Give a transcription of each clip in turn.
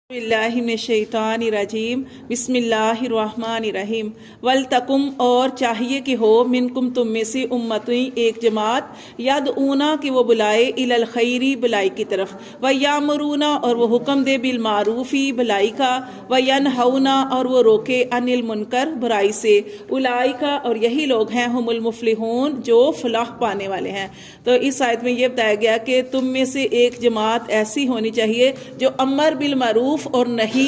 बिल्लाहि मिनश्शैतानिर्रजीम बिस्मिल्लाहिर्रहमानिर्रहीम वलतकुम और चाहिए कि हो मिनकुम तुम में से उम्मती एक जमात यदऊना कि वो बुलाए इलल खैरी भलाई की तरफ व यामुरूना और वो हुक्म दे बिल मारूफी भलाई का व यनहौना और वो रोके अनिल मुनकर बुराई से उलाइका और यही लोग हैं हुमुल मुफलिहून जो फलाह पाने वाले हैं। तो इस आयत में ये बताया गया कि तुम में से एक जमात ऐसी होनी चाहिए जो अमर बिल मारूफ और नहीं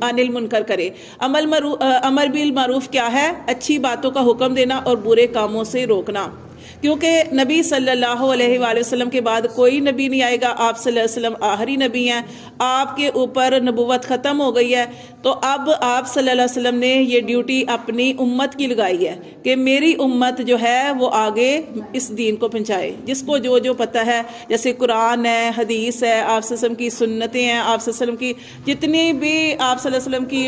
अनिल मुनकर करे। अमर बिल मारूफ क्या है? अच्छी बातों का हुक्म देना और बुरे कामों से रोकना। क्योंकि नबी सल्लल्लाहु अलैहि वसल्लम के बाद कोई नबी नहीं आएगा, आप सल्लल्लाहु अलैहि वसल्लम आखिरी नबी हैं, आपके ऊपर नबूवत ख़त्म हो गई है। तो अब आप सल्लल्लाहु अलैहि वसल्लम ने ये ड्यूटी अपनी उम्मत की लगाई है कि मेरी उम्मत जो है वो आगे इस दीन को पहुँचाए, जिसको जो जो पता है, जैसे कुरान है, हदीस है, आप सल्लल्लाहु अलैहि वसल्लम की सुन्नतें हैं, आप सल्लल्लाहु अलैहि वसल्लम की जितनी भी आप सल्लल्लाहु अलैहि वसल्लम की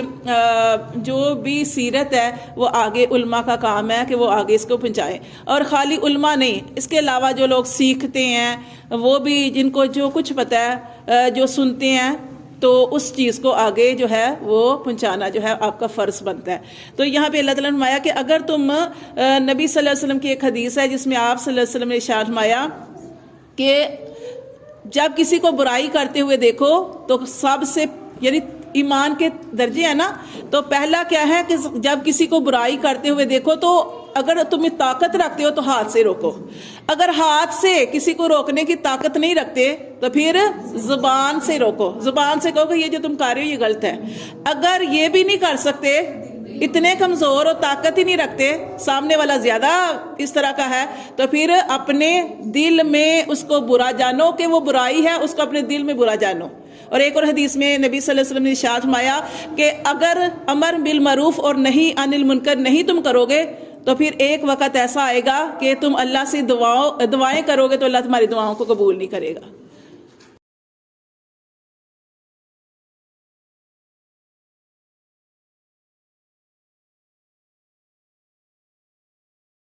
जो भी सीरत है वो आगे उल्मा का काम है कि वो आगे इसको पहुँचाए। और ख़ाली उल्मा नहीं, इसके अलावा जो लोग सीखते हैं वो भी, जिनको जो कुछ पता है, जो सुनते हैं, तो उस चीज़ को आगे जो है वो पहुंचाना जो है आपका फ़र्ज़ बनता है। तो यहाँ पे अल्लाह ताला ने फरमाया कि अगर तुम नबी सल्लल्लाहु अलैहि वसल्लम की एक हदीस है जिसमें आप सल्लल्लाहु अलैहि वसल्लम ने इरशाद फरमाया कि जब किसी को बुराई करते हुए देखो तो सबसे, यानी ईमान के दर्जे है ना, तो पहला क्या है कि जब किसी को बुराई करते हुए देखो तो अगर तुम्हें ताकत रखते हो तो हाथ से रोको। अगर हाथ से किसी को रोकने की ताकत नहीं रखते तो फिर जुबान से रोको, जुबान से कहो कि ये जो तुम कर रहे हो ये गलत है। अगर ये भी नहीं कर सकते, इतने कमज़ोर और ताकत ही नहीं रखते, सामने वाला ज़्यादा इस तरह का है, तो फिर अपने दिल में उसको बुरा जानो कि वो बुराई है, उसको अपने दिल में बुरा जानो। और एक और हदीस में नबी सल्लल्लाहु अलैहि वसल्लम ने इरशाद फरमाया कि अगर अमर बिल मरूफ और नहीं अनिल मुनकर नहीं तुम करोगे तो फिर एक वक्त ऐसा आएगा कि तुम अल्लाह से दुआएं करोगे तो अल्लाह तुम्हारी दुआओं को कबूल नहीं करेगा।